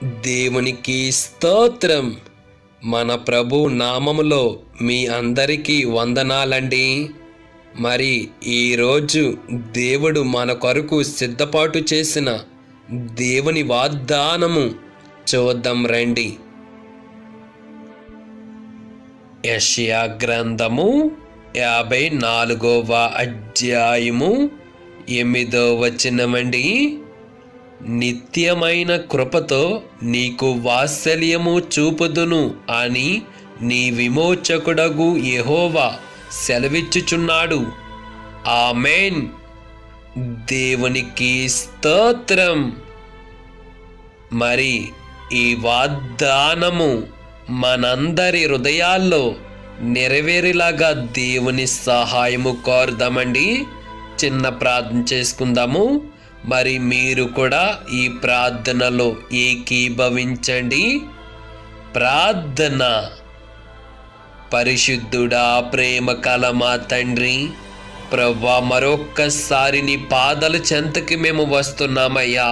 దేవునికి స్తోత్రం. మన ప్రభు నామములో మీ అందరికీ వందనాలండి. మరి ఈరోజు దేవుడు మన కొరకు సిద్ధపాటు చేసిన దేవుని వాగ్దానము చూద్దాం రండి. యెషయా గ్రంథము 54వ అధ్యాయము 8వ వచనమండి. నిత్యమైన కృపతో నీకు వాత్సల్యము చూపుదును అని నీ విమోచకుడగు యెహోవా సెలవిచ్చుచున్నాడు. ఆమేన్. దేవునికి స్తోత్రం. మరి ఈ వాగ్దానము మనందరి హృదయాల్లో నెరవేరేలాగా దేవుని సహాయము కోరుదామండి. చిన్న ప్రార్థన చేసుకుందాము. మరి మీరు కూడా ఈ ప్రార్థనలో ఏకీభవించండి. ప్రార్థన. పరిశుద్ధుడా, ప్రేమ కల మా తండ్రి, ప్రభువా, మరొక్కసారి నీ పాదాల చెంతకి మేము వస్తున్నామయ్యా.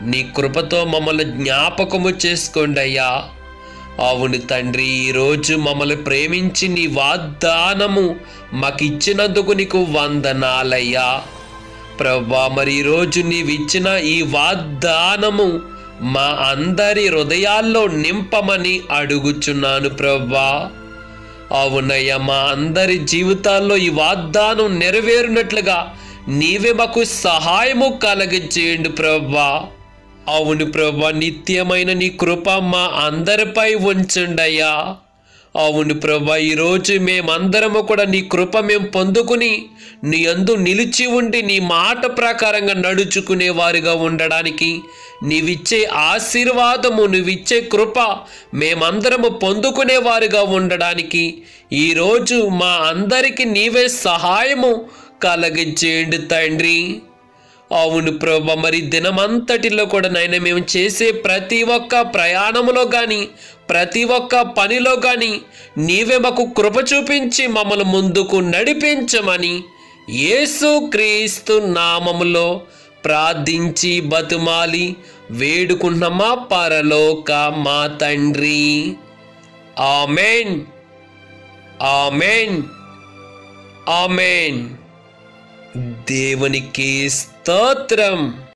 నీ కృపతో మమ్మల్ని జ్ఞాపకము చేసుకోండి అయ్యా. అవును తండ్రి, ఈరోజు మమ్మల్ని ప్రేమించి నీ వాగ్దానము మాకు ఇచ్చినందుకు నీకు వందనాలయ్యా. ప్రభువా, మరి ఈరోజు నీవిచ్చిన ఈ వాగ్దానము మా అందరి హృదయాల్లో నింపమని అడుగుచున్నాను ప్రభువా. అవునయ్యా, మా అందరి జీవితాల్లో ఈ వాగ్దానం నెరవేరునట్లుగా నీవే మాకు సహాయము కలగజేయండి ప్రభువా. అవును ప్రభువా, నిత్యమైన నీ కృప మా అందరిపై ఉంచండయ్యా. అవును ప్రభువా, ఈరోజు మేమందరము కూడా నీ కృప మేము పొందుకుని నీ యందు నిలిచి ఉండి నీ మాట ప్రకారంగా నడుచుకునే వారిగా ఉండడానికి, నీవిచ్చే ఆశీర్వాదము, నువ్విచ్చే కృప మేమందరము పొందుకునే వారిగా ఉండడానికి ఈరోజు మా అందరికీ నీవే సహాయము కలగజేయండి తండ్రి. అవును ప్రభా, మరి దినమంతటిలో కూడా నాయన మేము చేసే ప్రతి ఒక్క ప్రయాణములో కానీ ప్రతి ఒక్క పనిలో కానీ నీవే మాకు కృప చూపించి మమ్మల్ని ముందుకు నడిపించమని యేసుక్రీస్తు నామములో ప్రార్థించి బతుమాలి వేడుకున్నమా పరలోక మా తండ్రి. ఆమేన్, ఆమేన్, ఆమేన్. దేవునికి స్తోత్రం.